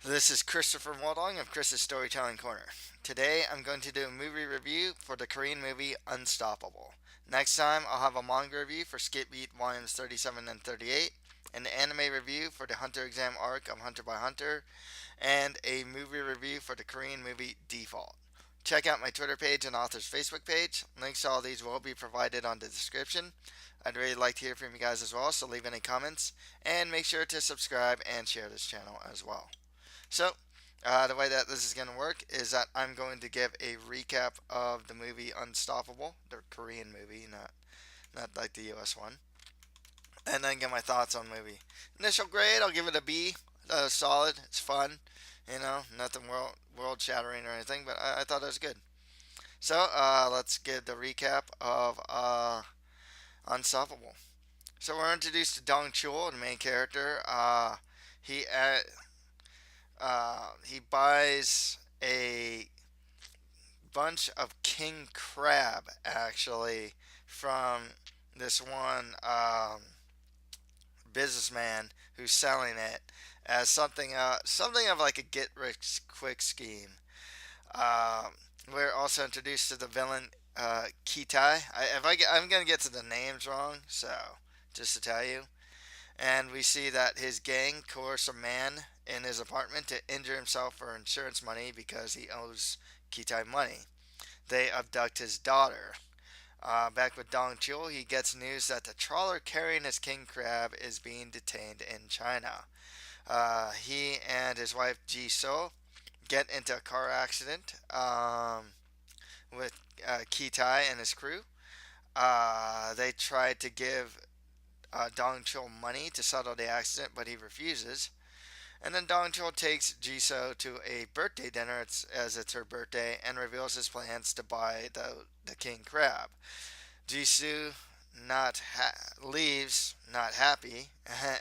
This is Christopher Waldong of Chris's Storytelling Corner. Today I'm going to do a movie review for the Korean movie Unstoppable. Next time I'll have a manga review for Skip Beat Volumes 37 and 38, an anime review for the Hunter Exam arc of Hunter by Hunter, and a movie review for the Korean movie Default. Check out my Twitter page and author's Facebook page. Links to all these will be provided on the description. I'd really like to hear from you guys as well, so leave any comments and make sure to subscribe and share this channel as well. So, the way that this is going to work is that I'm going to give a recap of the movie Unstoppable, the Korean movie, not like the US one, and then get my thoughts on the movie. Initial grade, I'll give it a B. Solid. It's fun. Nothing world shattering or anything, but I thought it was good. So, let's give the recap of Unstoppable. So we're introduced to Dong-Chul, the main character. He he buys a bunch of king crab actually from this one businessman who's selling it as something of like a get rich quick scheme. Um, we're also introduced to the villain Kitai. I'm gonna get to the names wrong, so just to tell you. And we see that his gang coerce a man in his apartment to injure himself for insurance money because he owes Kitai money. They abduct his daughter. Back with Dong-Chul, he gets news that the trawler carrying his king crab is being detained in China. He and his wife Ji-Soo get into a car accident with Kitai and his crew. They try to give Dong-Chul money to settle the accident, but he refuses. And then Dong-Chul takes Ji-Soo to a birthday dinner as it's her birthday and reveals his plans to buy the king crab. Ji-Soo leaves not happy,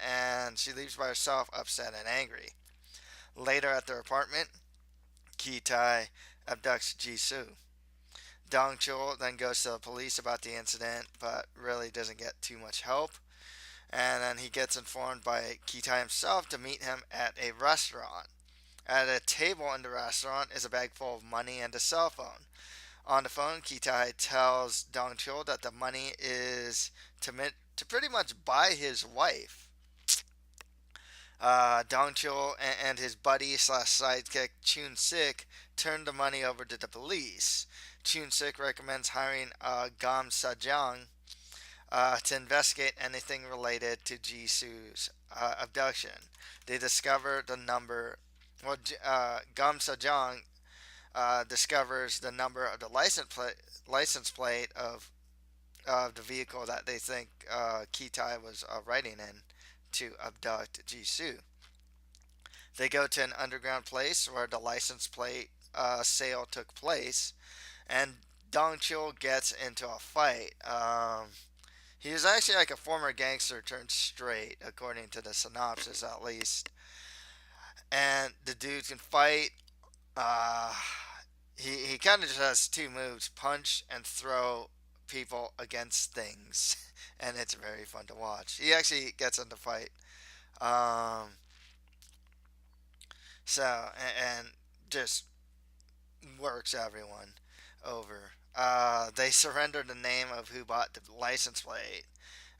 and she leaves by herself upset and angry. Later at their apartment, Ki-tai abducts Ji-Soo. Dong-Chul then goes to the police about the incident, but really doesn't get too much help. And then he gets informed by Kitai himself to meet him at a restaurant. At a table in the restaurant is a bag full of money and a cell phone. On the phone, Kitai tells Dong-Chul that the money is to pretty much buy his wife. Dong-Chul and his buddy slash sidekick Chun-Sik turn the money over to the police. Chun-Sik recommends hiring Gam Sajang to investigate anything related to Ji-Soo's abduction. They discover the number. Well, Gam Sajang discovers the number of the license plate of the vehicle that they think Kitai was riding in to abduct Ji-Soo. They go to an underground place where the license plate sale took place, and Dong-Chul gets into a fight. He was actually like a former gangster turned straight, according to the synopsis at least. And the dude can fight. Uh, he kind of just has two moves: punch and throw people against things, and it's very fun to watch. He actually gets into fight. Um, and just works everyone over. They surrender the name of who bought the license plate,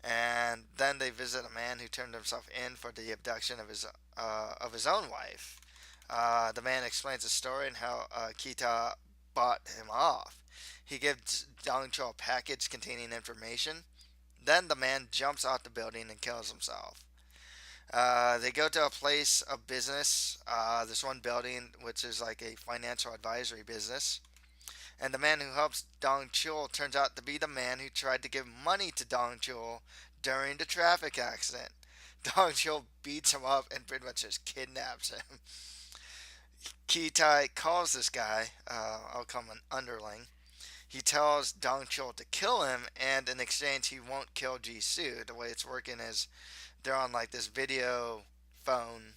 and then they visit a man who turned himself in for the abduction of his own wife. The man explains the story and how Kita bought him off. He gives Dong-Chul a package containing information. Then the man jumps out the building and kills himself. They go to a place of business, this one building, which is like a financial advisory business. And the man who helps Dong-Chul turns out to be the man who tried to give money to Dong-Chul during the traffic accident. Dong-Chul beats him up and pretty much just kidnaps him. Ki-tai calls this guy, I'll call him an underling. He tells Dong-Chul to kill him, and in exchange, he won't kill Ji-Soo. The way it's working is they're on like this video phone,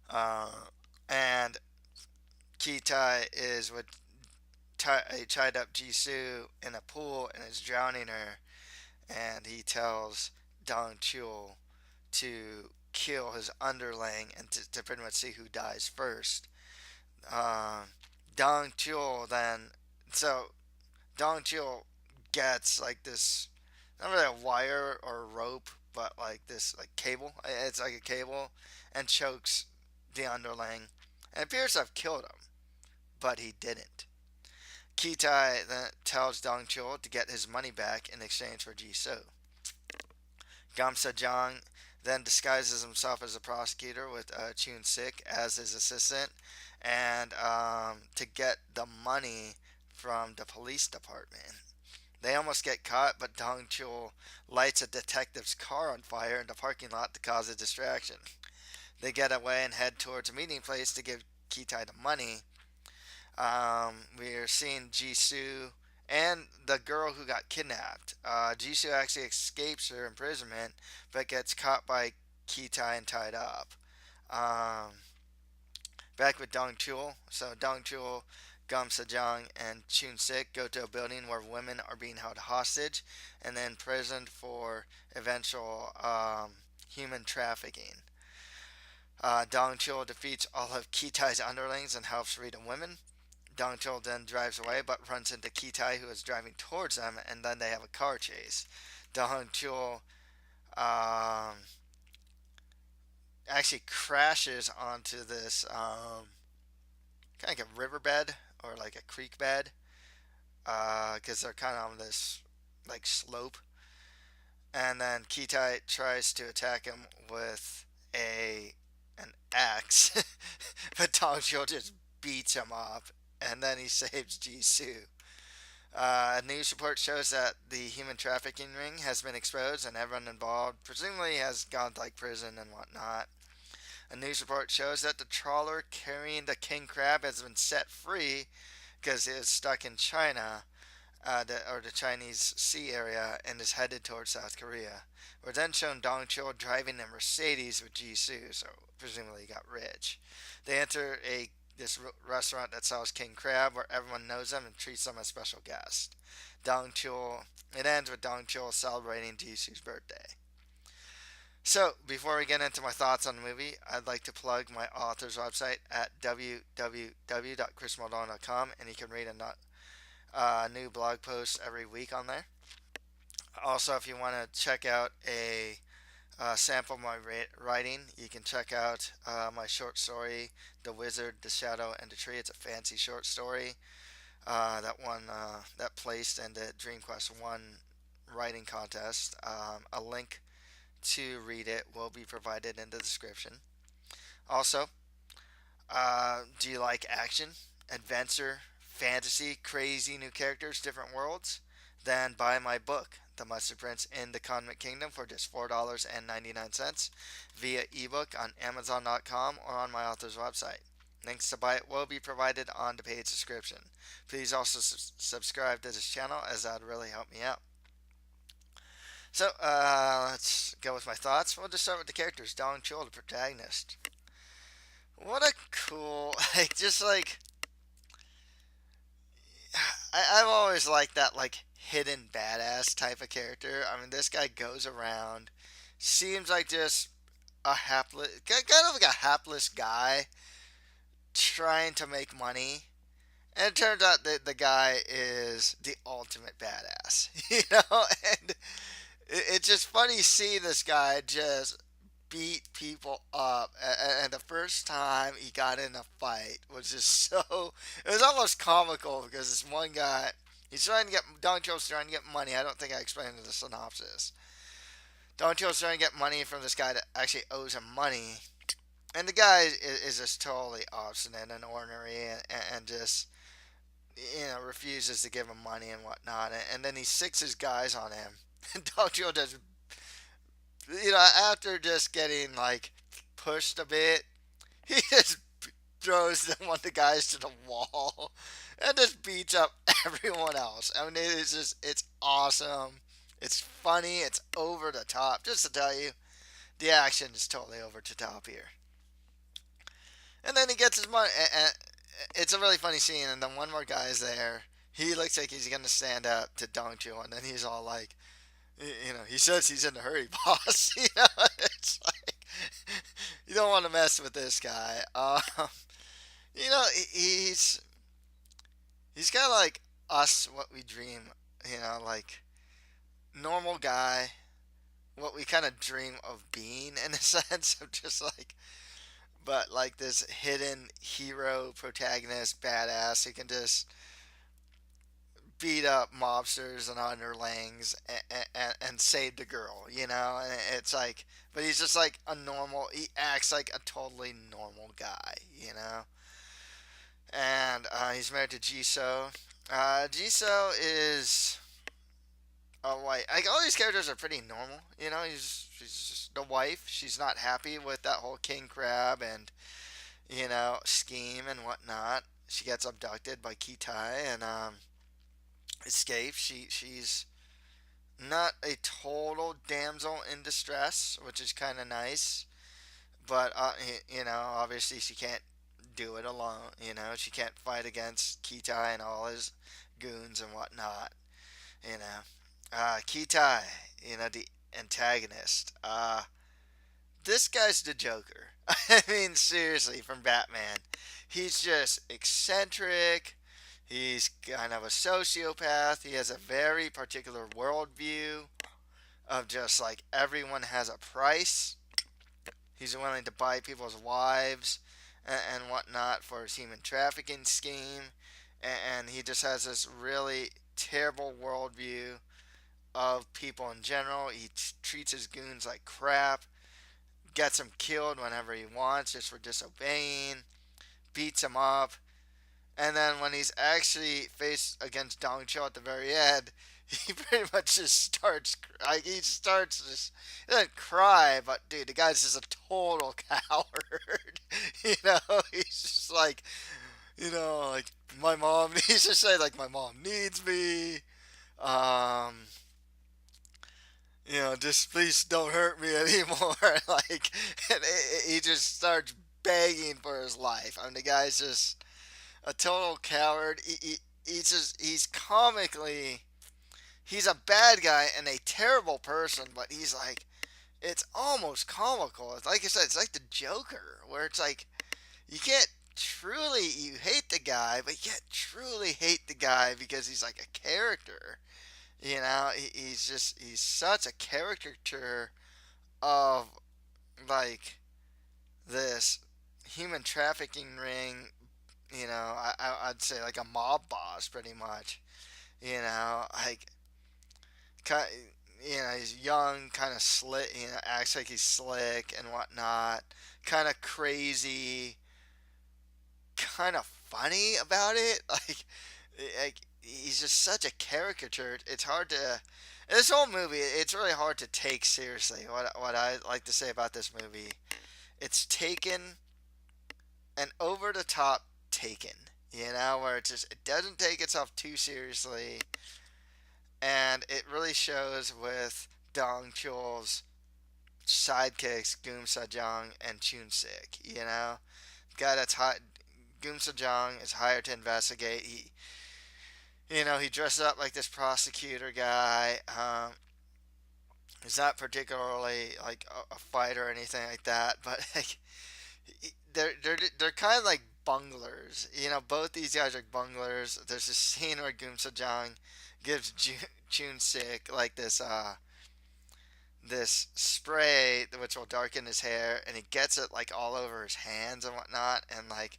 uh, and Ki-tai is with a tied up Ji-Soo in a pool and is drowning her, and he tells Dong-Chul to kill his underling and to pretty much see who dies first. Uh, Dong-Chul then, so Dong-Chul gets like this, not really a wire or a rope, but like this like cable. It's like a cable, and chokes the underling, and appears to have killed him, but he didn't. Kitai then tells Dong-Chul to get his money back in exchange for Ji-Soo. Gamsa-jang then disguises himself as a prosecutor with Chun-sik as his assistant, and to get the money from the police department. They almost get caught, but Dong-Chul lights a detective's car on fire in the parking lot to cause a distraction. They get away and head towards a meeting place to give Kitai the money. We are seeing Ji-Soo and the girl who got kidnapped. Ji-Soo actually escapes her imprisonment, but gets caught by Kitai and tied up. Um, Back with Dong-Chul. So Dong-Chul, Gum Sejong, and Chun-sik go to a building where women are being held hostage and then imprisoned for eventual human trafficking. Dong-Chul defeats all of Kitai's underlings and helps free the women. Dong-Chul then drives away but runs into Kitai, who is driving towards them, and then they have a car chase. Dong-Chul actually crashes onto this kind of like a riverbed or like a creek bed, because they're kind of on this like slope. And then Kitai tries to attack him with an axe, but Dong-Chul just beats him up, and then he saves Ji-Soo. A news report shows that the human trafficking ring has been exposed, and everyone involved presumably has gone to like prison and whatnot. A news report shows that the trawler carrying the king crab has been set free because it is stuck in China, or the Chinese Sea area, and is headed towards South Korea. We're then shown Dong-Chul driving a Mercedes with Ji-Soo, so presumably he got rich. They enter this restaurant that sells king crab, where everyone knows them and treats them as special guests. It ends with Dong-Chul celebrating Ji-Soo's birthday. So, before we get into my thoughts on the movie, I'd like to plug my author's website at www.chrismaldon.com, and you can read a new blog post every week on there. Also, if you want to check out a sample of my writing, you can check out my short story, The Wizard, the Shadow, and the Tree. It's a fancy short story that placed in the Dream Quest 1 writing contest. A link to read it will be provided in the description. Also, do you like action, adventure, fantasy, crazy new characters, different worlds? Then buy my book, The Mustard Prince in the Condiment Kingdom, for just $4.99 via ebook on Amazon.com or on my author's website. Links to buy it will be provided on the page description. Please also subscribe to this channel, as that would really help me out. So, let's go with my thoughts. We'll just start with the characters. Dong-Chul, the protagonist. What a cool, I've always liked that, hidden badass type of character. I mean, this guy goes around, seems like just kind of like a hapless guy trying to make money. And it turns out that the guy is the ultimate badass, and it's just funny seeing this guy just beat people up. And the first time he got in a fight was just it was almost comical, because this one guy, Dong-Chul's trying to get money. I don't think I explained in the synopsis. Dong-Chul's trying to get money from this guy that actually owes him money. And the guy is just totally obstinate and ornery, and just, refuses to give him money and whatnot. And then he sicks his guys on him. And Dong-Chul just, after just getting, pushed a bit, he just throws one of the guys to the wall and just beats up everyone else. I mean, it's awesome. It's funny. It's over the top. Just to tell you, the action is totally over the top here. And then he gets his money. And it's a really funny scene. And then one more guy's there. He looks like he's going to stand up to Dong-Chul. And then he's all like, he says he's in a hurry, boss. It's like, You don't want to mess with this guy. You know, he's kind of like us, what we dream. You know, like normal guy, what we kind of dream of being in a sense of just like, but like this hidden hero protagonist, badass who can just beat up mobsters and underlings and save the girl, you know? And it's like, but he's just like a normal, he acts like a totally normal guy, you know? And he's married to Ji-Soo. Ji-Soo is white. Like, all these characters are pretty normal, you know? She's just the wife. She's not happy with that whole king crab and, you know, scheme and whatnot. She gets abducted by Kitai and escapes. She's not a total damsel in distress, which is kind of nice. But you know, obviously she can't do it alone. You know, she can't fight against Kitai and all his goons and whatnot. You know, Kitai, you know, the antagonist. This guy's the Joker. I mean, seriously, from Batman. He's just eccentric. He's kind of a sociopath. He has a very particular worldview of just like everyone has a price. He's willing to buy people's wives and whatnot for his human trafficking scheme. And he just has this really terrible worldview of people in general. He treats his goons like crap, gets them killed whenever he wants just for disobeying, beats them up. And then when he's actually faced against Dong-Chul at the very end, he pretty much just starts, like, he starts just, he doesn't cry, but dude, the guy's just a total coward. You know, he's just like, you know, like, my mom, he's just saying, like, my mom needs me. Um, you know, just please don't hurt me anymore. Like, and he just starts begging for his life. I mean, the guy's just a total coward. He's comically, he's a bad guy and a terrible person, but he's like, it's almost comical. It's like I said, it's like the Joker, where it's like, you can't truly, you hate the guy, but you can't truly hate the guy because he's like a character. You know, he's such a caricature of like this human trafficking ring. You know, I'd say like a mob boss, pretty much. You know, like, you know, he's young, kind of slick. You know, acts like he's slick and whatnot. Kind of crazy, kind of funny about it. Like he's just such a caricature. It's hard to. This whole movie, it's really hard to take seriously. What I like to say about this movie, it's taken an over the top taken. You know, where it doesn't take itself too seriously, and it really shows with Dong Chul's sidekicks, Goom Sajong and Chun Sik. You know, guy that's hot. Goom Sajong is hired to investigate. You know, he dresses up like this prosecutor guy. He's not particularly like a fighter or anything like that, but like, they're kind of like bunglers. You know, both these guys are bunglers. There's a scene where Goom Sajong gives Chun Sik like this spray which will darken his hair, and he gets it like all over his hands and whatnot, and like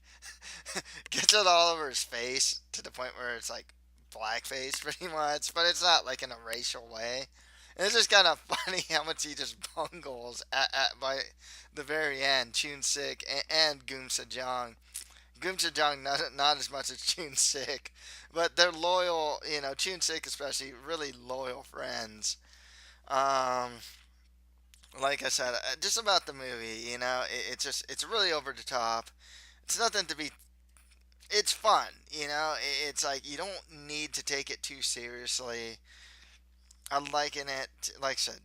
gets it all over his face to the point where it's like blackface pretty much, but it's not like in a racial way. And it's just kind of funny how much he just bungles by the very end. Chun Sik and Goom Sajong. Goom Sajong not as much as Chun Sik, but they're loyal. You know, Chun Sik especially really loyal friends. Um, like I said, just about the movie, you know, it's really over the top. It's nothing to be. It's fun, you know. It's like you don't need to take it too seriously. I liken it, like I said,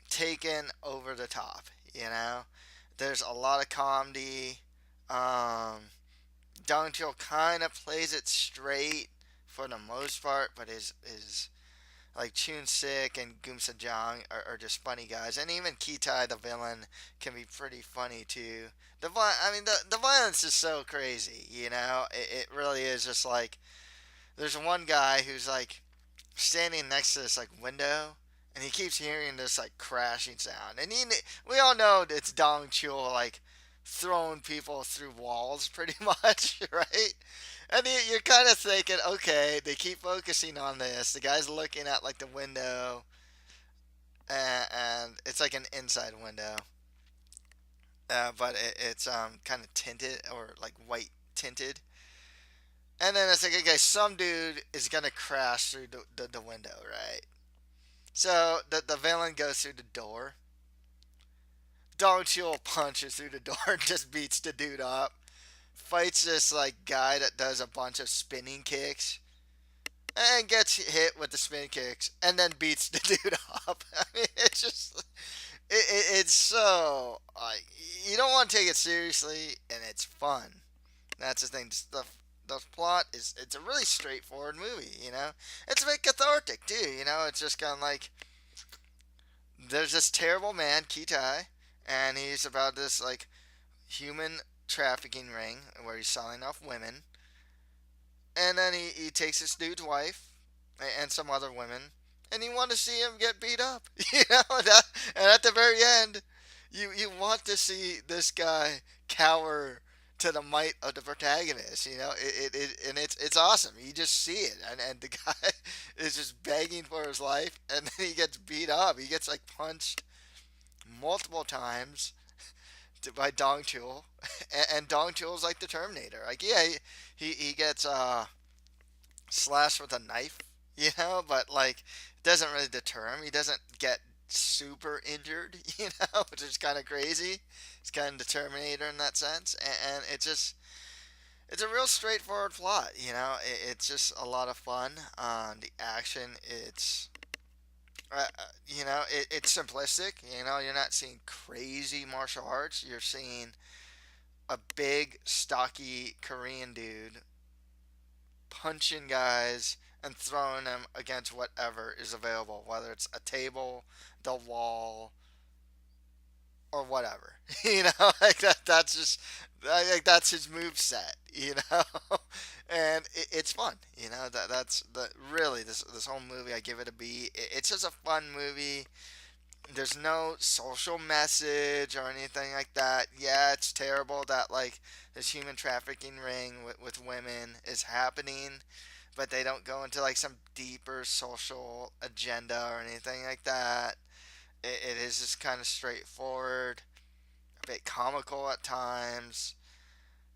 taken over the top. You know, there's a lot of comedy. Um, Dong-Chul kind of plays it straight for the most part, but his Like Chun-Sik and Goom Sejong are just funny guys, and even Ki-Tai the villain can be pretty funny too. I mean the violence is so crazy, you know. It really is just like there's one guy who's like standing next to this like window, and he keeps hearing this like crashing sound, and we all know it's Dong-Chul like throwing people through walls, pretty much, right? And you're kind of thinking, okay, they keep focusing on this. The guy's looking at like the window, and it's like an inside window, but it's kind of tinted or like white tinted. And then it's like, okay, some dude is gonna crash through the window, right? So the villain goes through the door. Dong-Chul punches through the door and just beats the dude up. Fights this like guy that does a bunch of spinning kicks and gets hit with the spin kicks and then beats the dude up. I mean, it's just it's so like you don't want to take it seriously, and it's fun. That's the thing. The plot is it's a really straightforward movie. You know, it's a bit cathartic too. You know, it's just kind of like there's this terrible man, Kitai, and he's about this like human trafficking ring where he's selling off women, and then he takes this dude's wife and some other women, and you want to see him get beat up, you know. And at the very end, you want to see this guy cower to the might of the protagonist, you know. And it's awesome. You just see it, and the guy is just begging for his life, and then he gets beat up. He gets like punched multiple times by Dong-Chul, and Dong-Chul's like the Terminator. Like, yeah, he gets slashed with a knife, you know, but like it doesn't really deter him. He doesn't get super injured, you know, which is kind of crazy. It's kind of the Terminator in that sense, and it just it's a real straightforward plot, you know. It's just a lot of fun. The action, you know, it's simplistic. You know, you're not seeing crazy martial arts. You're seeing a big, stocky Korean dude punching guys and throwing them against whatever is available, whether it's a table, the wall, or whatever. You know, like that's just like that's his move set. You know, and it's fun. You know that's the really this whole movie. I give it a B. It's just a fun movie. There's no social message or anything like that. Yeah, it's terrible that like this human trafficking ring with women is happening, but they don't go into like some deeper social agenda or anything like that. It is just kind of straightforward, a bit comical at times,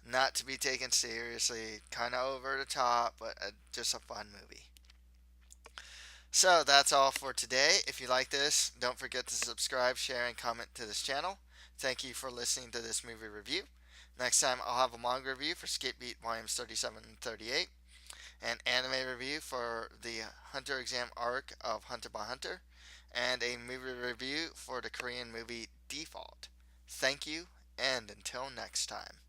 not to be taken seriously, kind of over the top, but just a fun movie. So that's all for today. If you like this, don't forget to subscribe, share, and comment to this channel. Thank you for listening to this movie review. Next time I'll have a manga review for Skip Beat Volumes 37 and 38, an anime review for the Hunter exam arc of Hunter x Hunter, and a movie review for the Korean movie Default. Thank you, and until next time.